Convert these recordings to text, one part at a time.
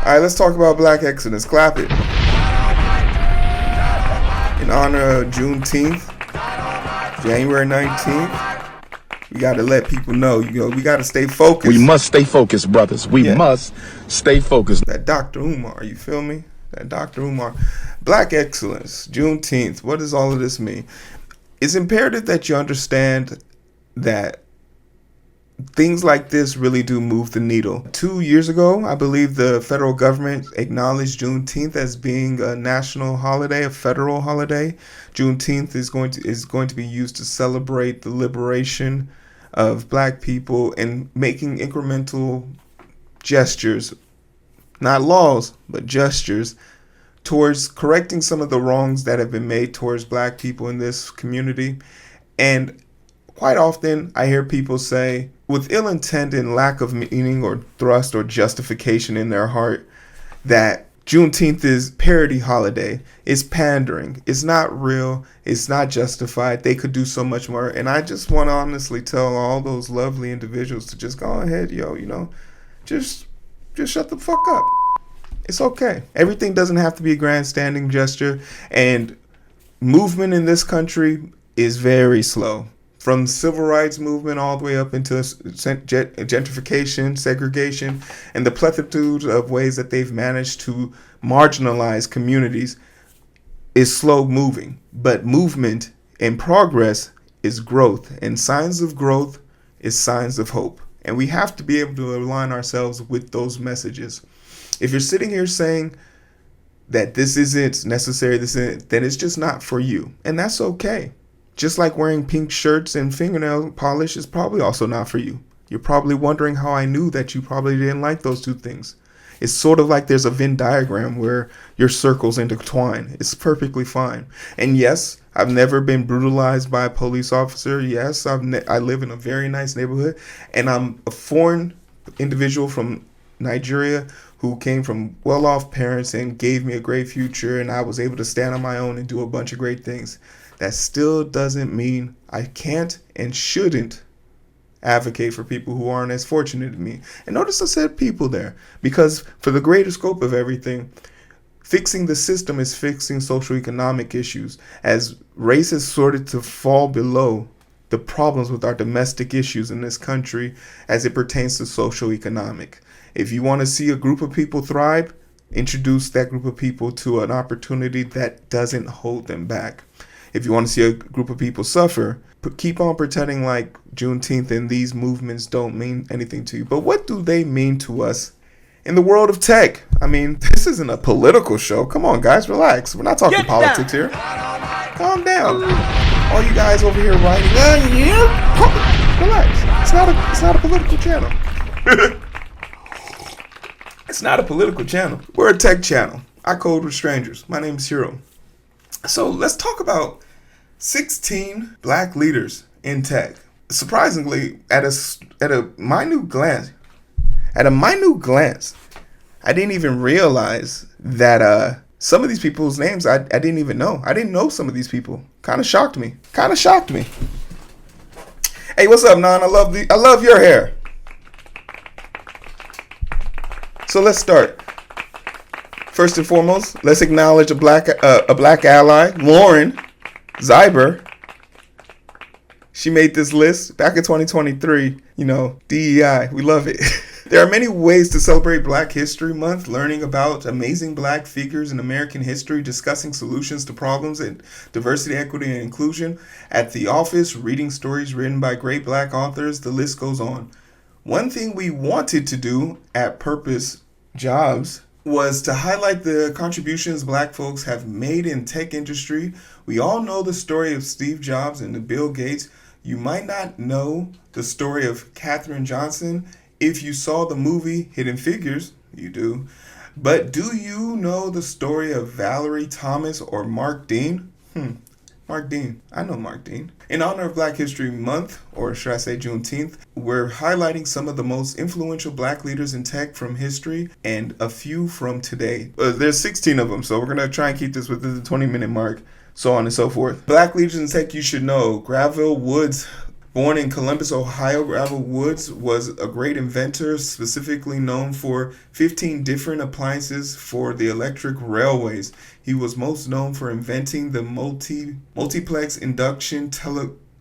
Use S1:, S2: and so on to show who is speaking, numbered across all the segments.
S1: All right, let's talk about Black Exodus. Clap it. In honor of Juneteenth, January 19th, we got to let people know, we got to stay focused.
S2: We must stay focused, brothers. We must stay focused.
S1: That Dr. Umar, you feel me? That Dr. Umar. Black excellence, Juneteenth. What does all of this mean? It's imperative that you understand that things like this really do move the needle. 2 years ago, I believe the federal government acknowledged Juneteenth as being a national holiday, a federal holiday. Juneteenth is going to be used to celebrate the liberation of Black people and making incremental gestures, not laws, but gestures, towards correcting some of the wrongs that have been made towards Black people in this community. And quite often, I hear people say, with ill intent and lack of meaning or thrust or justification in their heart, that Juneteenth is parody holiday. It's pandering. It's not real. It's not justified. They could do so much more. And I just want to honestly tell all those lovely individuals to just go ahead, just shut the fuck up. It's okay. Everything doesn't have to be a grandstanding gesture. And movement in this country is very slow. From the civil rights movement all the way up into gentrification, segregation, and the plethora of ways that they've managed to marginalize communities is slow moving. But movement and progress is growth. And signs of growth is signs of hope. And we have to be able to align ourselves with those messages. If you're sitting here saying that this isn't necessary, then it's just not for you. And that's okay. Just like wearing pink shirts and fingernail polish is probably also not for you. You're probably wondering how I knew that you probably didn't like those two things. It's sort of like there's a Venn diagram where your circles intertwine. It's perfectly fine. And yes, I've never been brutalized by a police officer. Yes, I live in a very nice neighborhood. And I'm a foreign individual from Nigeria who came from well-off parents and gave me a great future. And I was able to stand on my own and do a bunch of great things. That still doesn't mean I can't and shouldn't advocate for people who aren't as fortunate as me. And notice I said people there, because for the greater scope of everything, fixing the system is fixing socioeconomic issues, as race has started to fall below the problems with our domestic issues in this country as it pertains to socioeconomic. If you want to see a group of people thrive, introduce that group of people to an opportunity that doesn't hold them back. If you want to see a group of people suffer, keep on pretending like Juneteenth and these movements don't mean anything to you. But what do they mean to us in the world of tech? I mean, this isn't a political show. Come on, guys, relax. We're not talking politics here. Calm down. All you guys over here writing, relax. It's not a political channel. It's not a political channel. We're a tech channel. I code with strangers. My name is Hero. So let's talk about 16 Black leaders in tech. Surprisingly, at a minute glance, I didn't even realize that some of these people's names I didn't even know. I didn't know some of these people. Kind of shocked me. Hey, what's up, Nan? I love your hair. So let's start. First and foremost, let's acknowledge a black ally, Lauren Zyber. She made this list back in 2023. DEI, we love it. There are many ways to celebrate Black History Month, learning about amazing Black figures in American history, discussing solutions to problems in diversity, equity, and inclusion at the office, reading stories written by great Black authors. The list goes on. One thing we wanted to do at Purpose Jobs was to highlight the contributions Black folks have made in tech industry. We all know the story of Steve Jobs and Bill Gates. You might not know the story of Katherine Johnson. If you saw the movie Hidden Figures, you do. But do you know the story of Valerie Thomas or Mark Dean? Mark Dean. I know Mark Dean. In honor of Black History Month, or should I say Juneteenth, we're highlighting some of the most influential Black leaders in tech from history and a few from today. There's 16 of them, so we're going to try and keep this within the 20-minute mark, so on and so forth. Black leaders in tech you should know. Graville Woods, Born in Columbus, Ohio, Gravel Woods was a great inventor, specifically known for 15 different appliances for the electric railways. He was most known for inventing the multiplex induction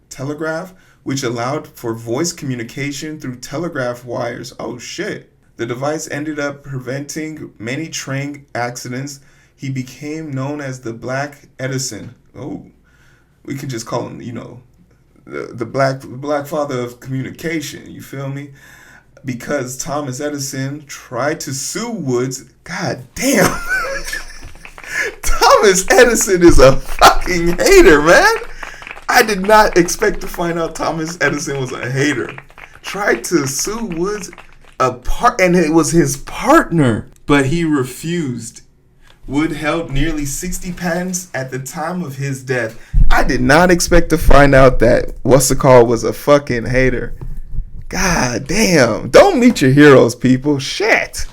S1: telegraph, which allowed for voice communication through telegraph wires. Oh shit. The device ended up preventing many train accidents. He became known as the Black Edison. Oh, we could just call him, the black father of communication. You feel me? Because Thomas Edison tried to sue Woods. God damn. Thomas Edison is a fucking hater, man. I did not expect to find out Thomas Edison was a hater. Tried to sue Woods and it was his partner, but he refused. Wood held nearly 60 patents at the time of his death. I did not expect to find out that was a fucking hater. God damn. Don't meet your heroes, people. Shit.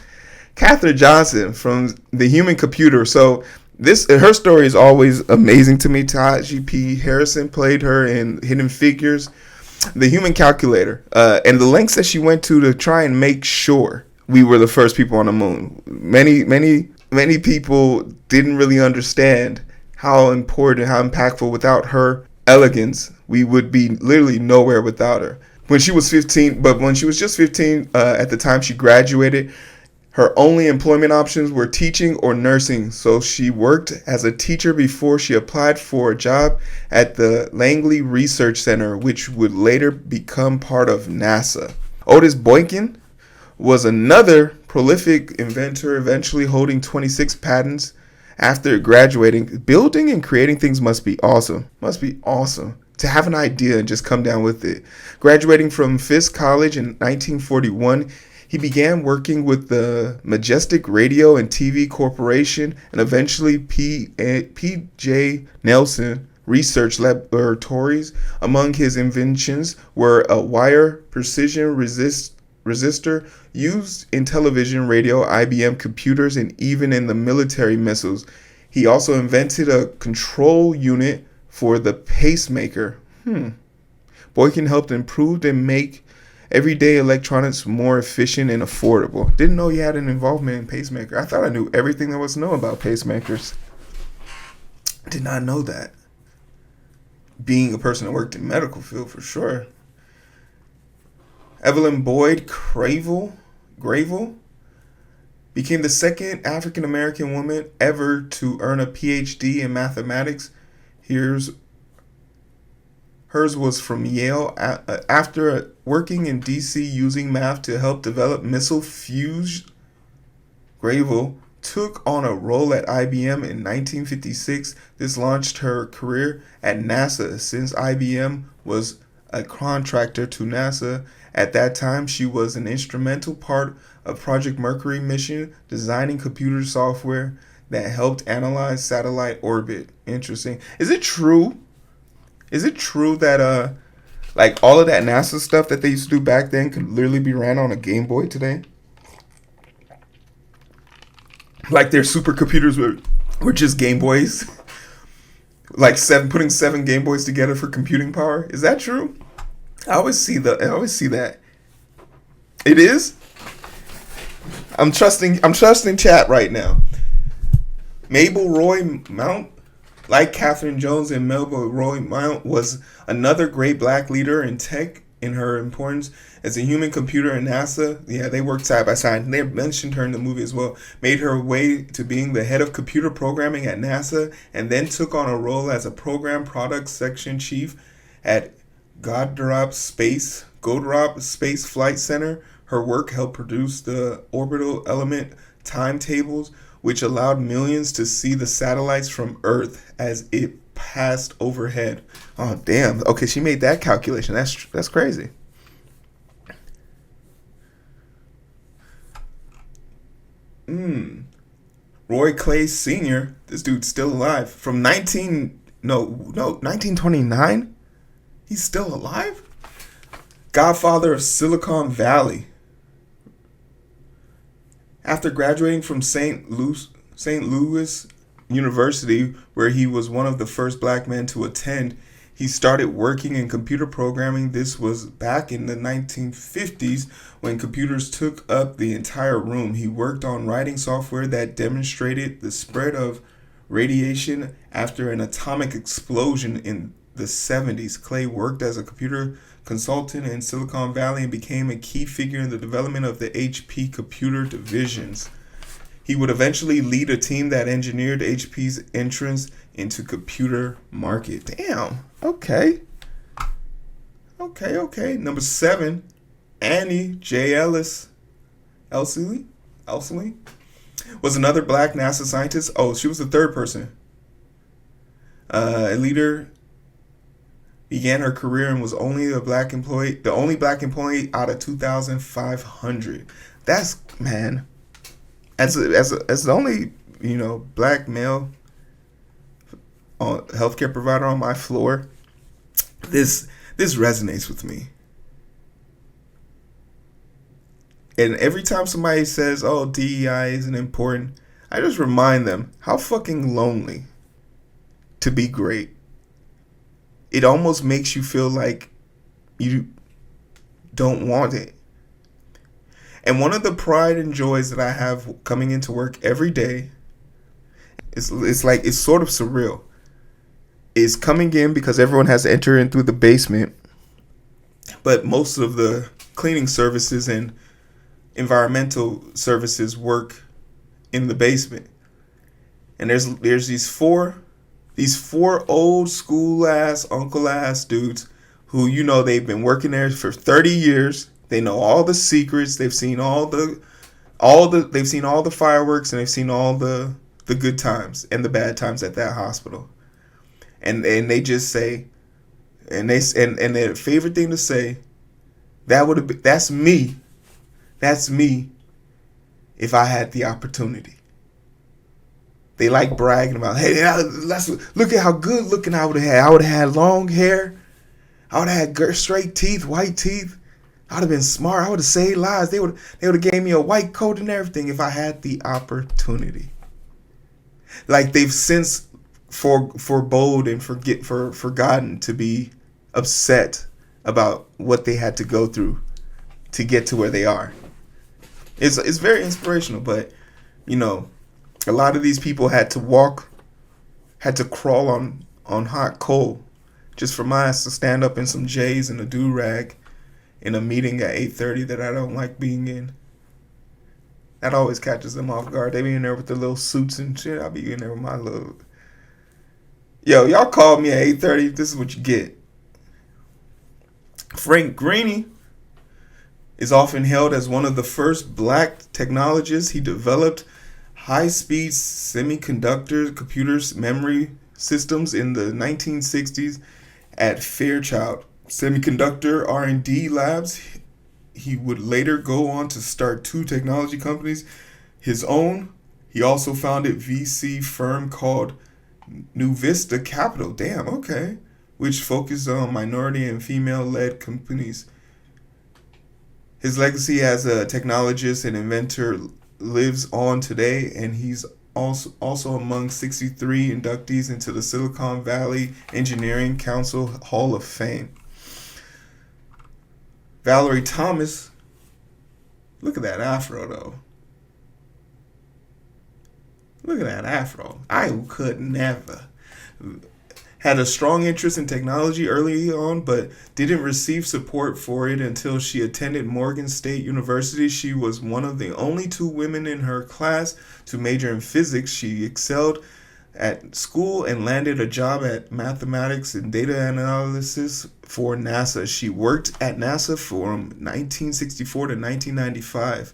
S1: Katherine Johnson from The Human Computer. So her story is always amazing to me. Taraji P. Harrison played her in Hidden Figures. The Human Calculator. And the lengths that she went to try and make sure we were the first people on the moon. Many people didn't really understand how important, how impactful. Without her elegance, we would be literally nowhere without her. When she was just 15, at the time she graduated, her only employment options were teaching or nursing. So she worked as a teacher before she applied for a job at the Langley Research Center, which would later become part of NASA. Otis Boykin was another prolific inventor, eventually holding 26 patents after graduating. Building and creating things must be awesome. To have an idea and just come down with it. Graduating from Fisk College in 1941, he began working with the Majestic Radio and TV Corporation and eventually P.J. Nelson Research Laboratories. Among his inventions were a wire precision resistor used in television, radio, IBM computers, and even in the military missiles. He also invented a control unit for the pacemaker. Boykin helped improve and make everyday electronics more efficient and affordable. Didn't know he had an involvement in pacemaker. I thought I knew everything there was to know about pacemakers. Did not know that. Being a person that worked in medical field, for sure. Evelyn Boyd Gravel became the second African American woman ever to earn a PhD in mathematics. Hers was from Yale. After working in DC using math to help develop missile fuze, Gravel took on a role at IBM in 1956. This launched her career at NASA, since IBM was a contractor to NASA. At that time, she was an instrumental part of Project Mercury mission, designing computer software that helped analyze satellite orbit. Interesting. Is it true that like all of that NASA stuff that they used to do back then could literally be ran on a Game Boy today? Like their supercomputers were just Game Boys? Like putting 7 Game Boys together for computing power? Is that true? I always see that. It is? I'm trusting chat right now. Mabel Roy Mount, like Katherine Jones and Mabel Roy Mount, was another great black leader in tech in her importance as a human computer in NASA. Yeah, they worked side by side. They mentioned her in the movie as well. Made her way to being the head of computer programming at NASA, and then took on a role as a program product section chief at Goddard Space Flight Center. Her work helped produce the orbital element timetables, which allowed millions to see the satellites from Earth as it passed overhead. Oh, damn. Okay, she made that calculation. That's crazy. Roy Clay Sr., this dude's still alive. From 1929? He's still alive? Godfather of Silicon Valley. After graduating from St. Louis University, where he was one of the first black men to attend, He started working in computer programming. This was back in the 1950s when computers took up the entire room. He worked on writing software that demonstrated the spread of radiation after an atomic explosion in the 70s. Clay worked as a computer consultant in Silicon Valley and became a key figure in the development of the HP computer divisions. He would eventually lead a team that engineered HP's entrance into computer market. Damn. Okay. Number 7, Annie J. Elsley was another black NASA scientist. Oh, she was the third person. A leader, began her career and was the only black employee out of 2,500. That's, man, as the only, black male healthcare provider on my floor, this resonates with me. And every time somebody says, "Oh, DEI isn't important," I just remind them how fucking lonely to be great. It almost makes you feel like you don't want it. And one of the pride and joys that I have coming into work every day, it's sort of surreal, is coming in because everyone has to enter in through the basement, but most of the cleaning services and environmental services work in the basement. And there's these four old school ass, uncle ass dudes who, they've been working there for 30 years. They know all the secrets. They've seen they've seen all the fireworks, and they've seen all the good times and the bad times at that hospital. And they just say, and their favorite thing to say, that's me if I had the opportunity. They like bragging about, hey, let's look at how good looking I would have had. I would have had long hair. I would have had straight teeth, white teeth. I would have been smart. I would have saved lives. They would have gave me a white coat and everything if I had the opportunity. Like, they've since forebode and forgotten to be upset about what they had to go through to get to where they are. It's very inspirational, but a lot of these people had to crawl on hot coal just for my ass to stand up in some J's and a do-rag in a meeting at 8:30 that I don't like being in. That always catches them off guard. They be in there with their little suits and shit. I'll be in there with my little... Yo, y'all called me at 8:30. This is what you get. Frank Greene is often hailed as one of the first black technologists. He developed high-speed semiconductor computers memory systems in the 1960s at Fairchild Semiconductor R&D Labs. He would later go on to start 2 technology companies his own. He also founded VC firm called New Vista Capital. Damn, okay. Which focused on minority and female-led companies. His legacy as a technologist and inventor lives on today, and he's also among 63 inductees into the Silicon Valley Engineering Council Hall of Fame. Valerie Thomas, look at that afro though. Look at that afro. I could never. Had a strong interest in technology early on, but didn't receive support for it until she attended Morgan State University. She was one of the only 2 women in her class to major in physics. She excelled at school and landed a job at mathematics and data analysis for NASA. She worked at NASA from 1964 to 1995,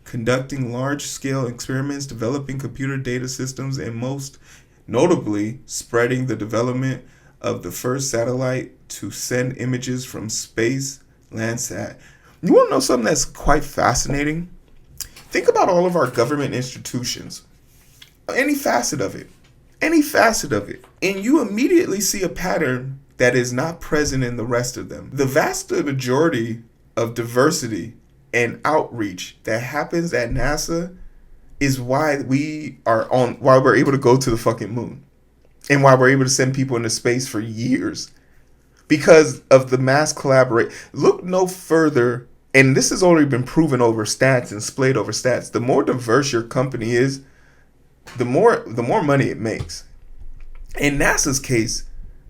S1: conducting large-scale experiments, developing computer data systems, and most notably spreading the development of the first satellite to send images from space, Landsat. You want to know something that's quite fascinating? Think about all of our government institutions, any facet of it, and you immediately see a pattern that is not present in the rest of them. The vast majority of diversity and outreach that happens at NASA is why why we're able to go to the fucking moon, and why we're able to send people into space for years. because of the mass collaborate. Look no further, and this has already been proven over stats and splayed over stats. The more diverse your company is, the more money it makes. In NASA's case,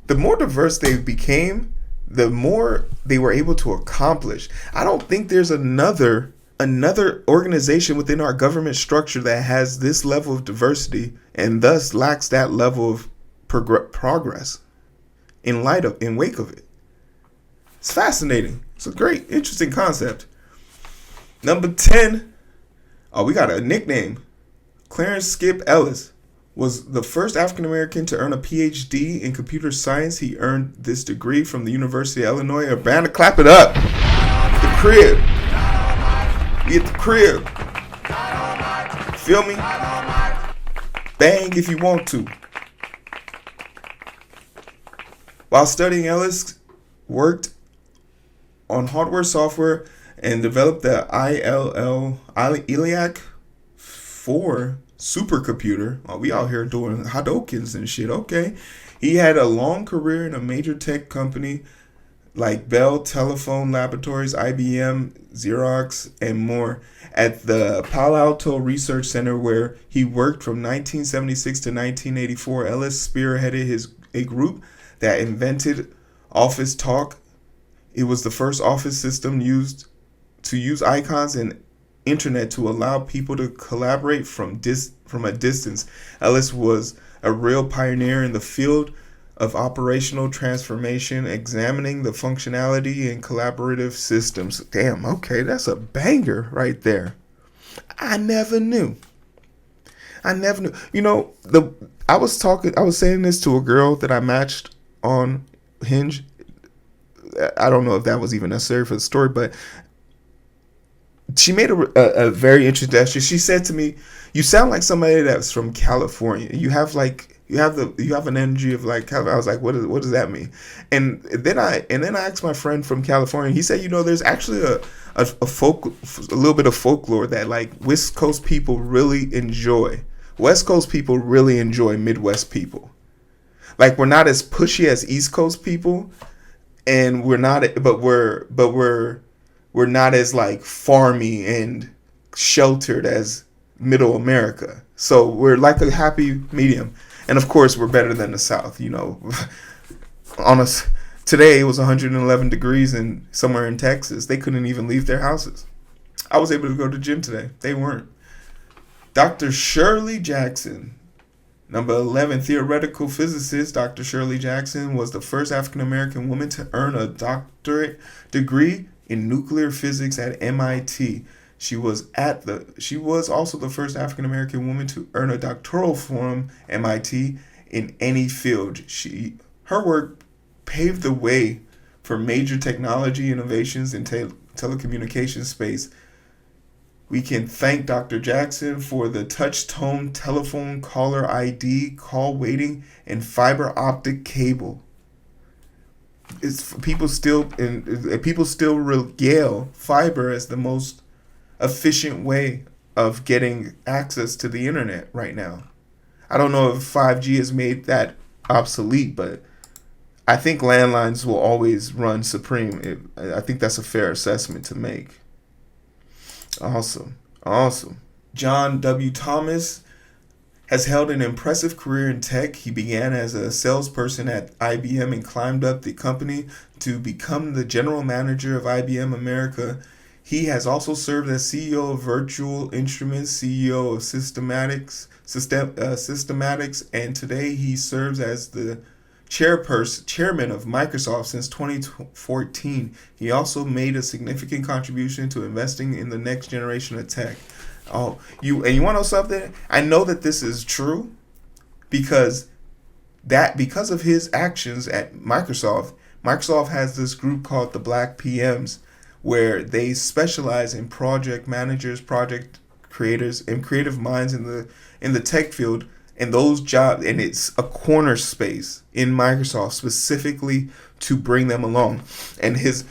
S1: the more diverse they became, the more they were able to accomplish. I don't think there's another organization within our government structure that has this level of diversity and thus lacks that level of progress in wake of it. It's fascinating. It's a great, interesting concept. Number 10. Oh, we got a nickname. Clarence Skip Ellis was the first African American to earn a PhD in computer science. He earned this degree from the University of Illinois. Urbana, clap it up. The crib. We at the crib. Feel me? Bang if you want to. While studying, Ellis worked on hardware, software, and developed the ELIAC 4 supercomputer. Oh, we out here doing Hadokens and shit. Okay. He had a long career in a major tech company like Bell Telephone Laboratories, IBM, Xerox, and more. At the Palo Alto Research Center, where he worked from 1976 to 1984, Ellis spearheaded a group that invented Office Talk. It was the first office system used to use icons and internet to allow people to collaborate from a distance. Ellis was a real pioneer in the field of operational transformation, examining the functionality in collaborative systems. Damn, okay, that's a banger right there. I never knew. You know, I was saying this to a girl that I matched on Hinge. I don't know if that was even necessary for the story, but she made a very interesting gesture. She said to me, "You sound like somebody that's from California. You have an energy of like." I was like, "What does that mean?" And then I asked my friend from California. He said, "There's actually a little bit of folklore that like West Coast people really enjoy. West Coast people really enjoy Midwest people. Like we're not as pushy as East Coast people, and we're not not as like farmy and sheltered as Middle America. So we're like a happy medium. And of course, we're better than the South. Today it was 111 degrees and somewhere in Texas. They couldn't even leave their houses. I was able to go to the gym today. They weren't. Dr. Shirley Jackson. Number 11, theoretical physicist Dr. Shirley Jackson was the first African-American woman to earn a doctorate degree in nuclear physics at MIT. She was also the first African-American woman to earn a doctoral from MIT in any field. Her work paved the way for major technology innovations in telecommunications space. We can thank Dr. Jackson for the touch tone telephone caller ID, call waiting, and fiber optic cable. People still regale fiber as the most efficient way of getting access to the internet right now. I don't know if 5G has made that obsolete, but I think landlines will always run supreme. I think that's a fair assessment to make. Awesome. John W. Thomas has held an impressive career in tech. He began as a salesperson at IBM and climbed up the company to become the general manager of IBM America. He has also served as CEO of Virtual Instruments, CEO of Systematics, and today he serves as the chairman of Microsoft since 2014. He also made a significant contribution to investing in the next generation of tech. You want to know something? I know that this is true because of his actions at Microsoft. Microsoft has this group called the Black PMs, where they specialize in project managers, project creators, and creative minds in the tech field. And those jobs, and it's a corner space in Microsoft specifically to bring them along. And his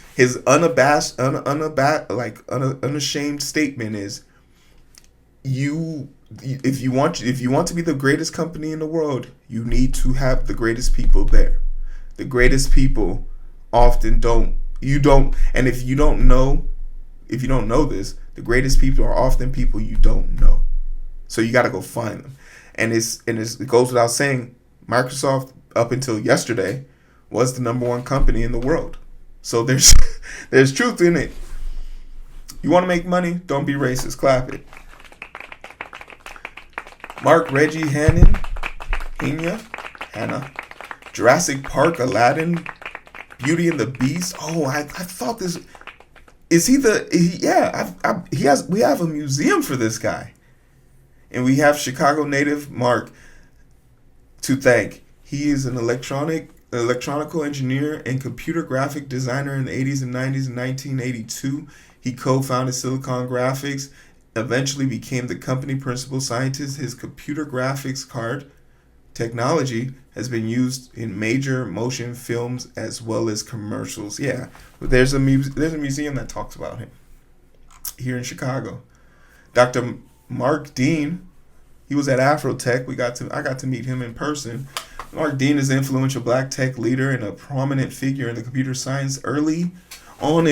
S1: unashamed statement is, if you want to be the greatest company in the world, you need to have the greatest people there. The greatest people often don't, and if you don't know this, the greatest people are often people you don't know. So you got to go find them. And it goes without saying, Microsoft up until yesterday was the number one company in the world. So there's there's truth in it. You want to make money? Don't be racist. Clap it. Mark Reggie Hannah, Jurassic Park, Aladdin, Beauty and the Beast. Oh, I thought this. Is he the? We have a museum for this guy, and we have Chicago native Mark to thank. He is an electronical engineer and computer graphic designer in the 80s and 90s. In 1982, he co-founded Silicon Graphics, eventually became the company principal scientist. His computer graphics card technology has been used in major motion films as well as commercials. Yeah, there's a museum that talks about him here in Chicago. Dr. Mark Dean, he was at Afrotech. I got to meet him in person. Mark Dean is an influential black tech leader and a prominent figure in the computer science. Early on,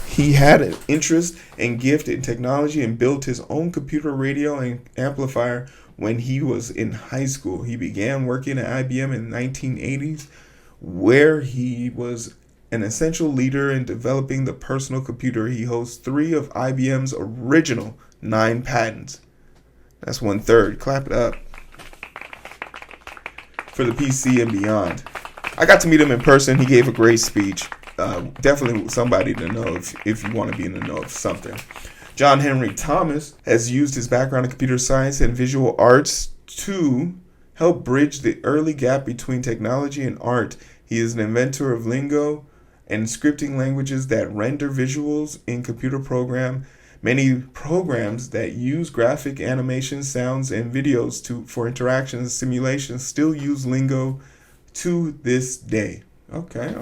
S1: he had an interest and gift in technology and built his own computer radio and amplifier when he was in high school. He began working at IBM in the 1980s, where he was an essential leader in developing the personal computer. He holds 3 of IBM's original 9 patents. That's 1/3. Clap it up for the PC and beyond. I got to meet him in person. He gave a great speech. Definitely somebody to know if you want to be in the know of something. John Henry Thomas has used his background in computer science and visual arts to help bridge the early gap between technology and art. He is an inventor of lingo and scripting languages that render visuals in computer program. Many programs that use graphic animation, sounds, and videos for interactions and simulations still use lingo to this day. Okay.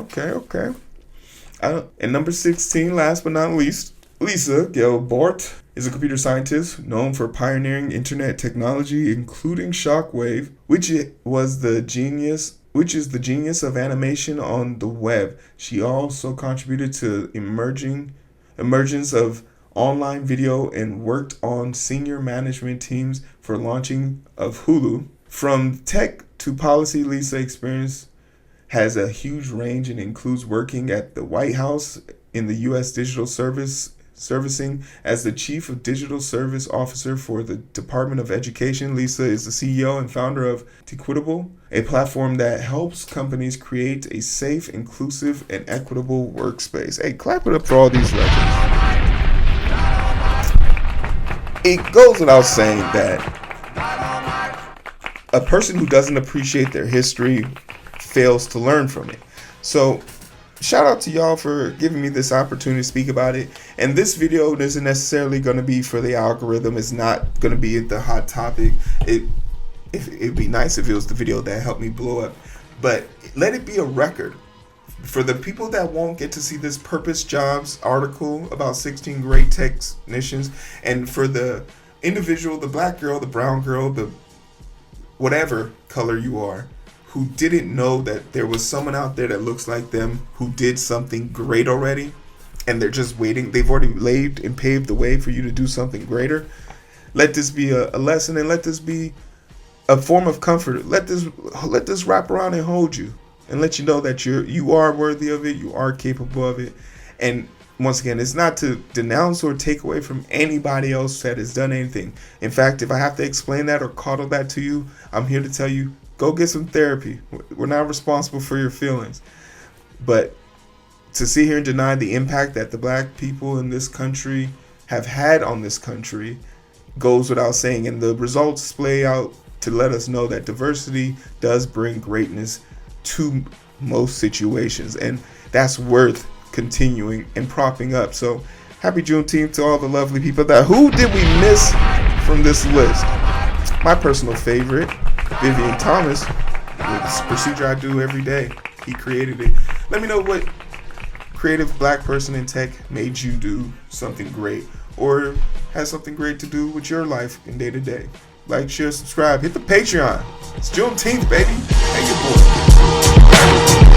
S1: And number 16, last but not least, Lisa Gilbert is a computer scientist known for pioneering internet technology, including shockwave, which is the genius of animation on the web. She also contributed to emergence of online video and worked on senior management teams for launching of Hulu. From tech to policy, Lisa experience has a huge range and includes working at the White House in the U.S. Digital Servicing as the Chief of Digital Service Officer for the Department of Education. Lisa is the CEO and founder of Tequitable, a platform that helps companies create a safe, inclusive, and equitable workspace. Hey, clap it up for all these legends. It goes without saying that a person who doesn't appreciate their history fails to learn from it. So shout out to y'all for giving me this opportunity to speak about it. And this video isn't necessarily going to be for the algorithm. It's not going to be the hot topic. It'd be nice if it was the video that helped me blow up. But let it be a record for the people that won't get to see this Purpose Jobs article about 16 great technicians, and for the individual, the black girl, the brown girl, the whatever color you are, who didn't know that there was someone out there that looks like them who did something great already, and they're just waiting. They've already laid and paved the way for you to do something greater. Let this be a lesson, and let this be a form of comfort. Let this wrap around and hold you, and let you know that you are worthy of it, you are capable of it. And once again, it's not to denounce or take away from anybody else that has done anything. In fact, if I have to explain that or coddle that to you, I'm here to tell you, go get some therapy. We're not responsible for your feelings. But to sit here and deny the impact that the black people in this country have had on this country goes without saying. And the results play out to let us know that diversity does bring greatness to most situations. And that's worth continuing and propping up. So happy Juneteenth to all the lovely people who did we miss from this list? My personal favorite, Valerie Thomas, with this procedure I do every day. He created it. Let me know what creative black person in tech made you do something great, or has something great to do with your life in day to day. Like, share, subscribe, hit the Patreon. It's Juneteenth, baby. Hey, your boy.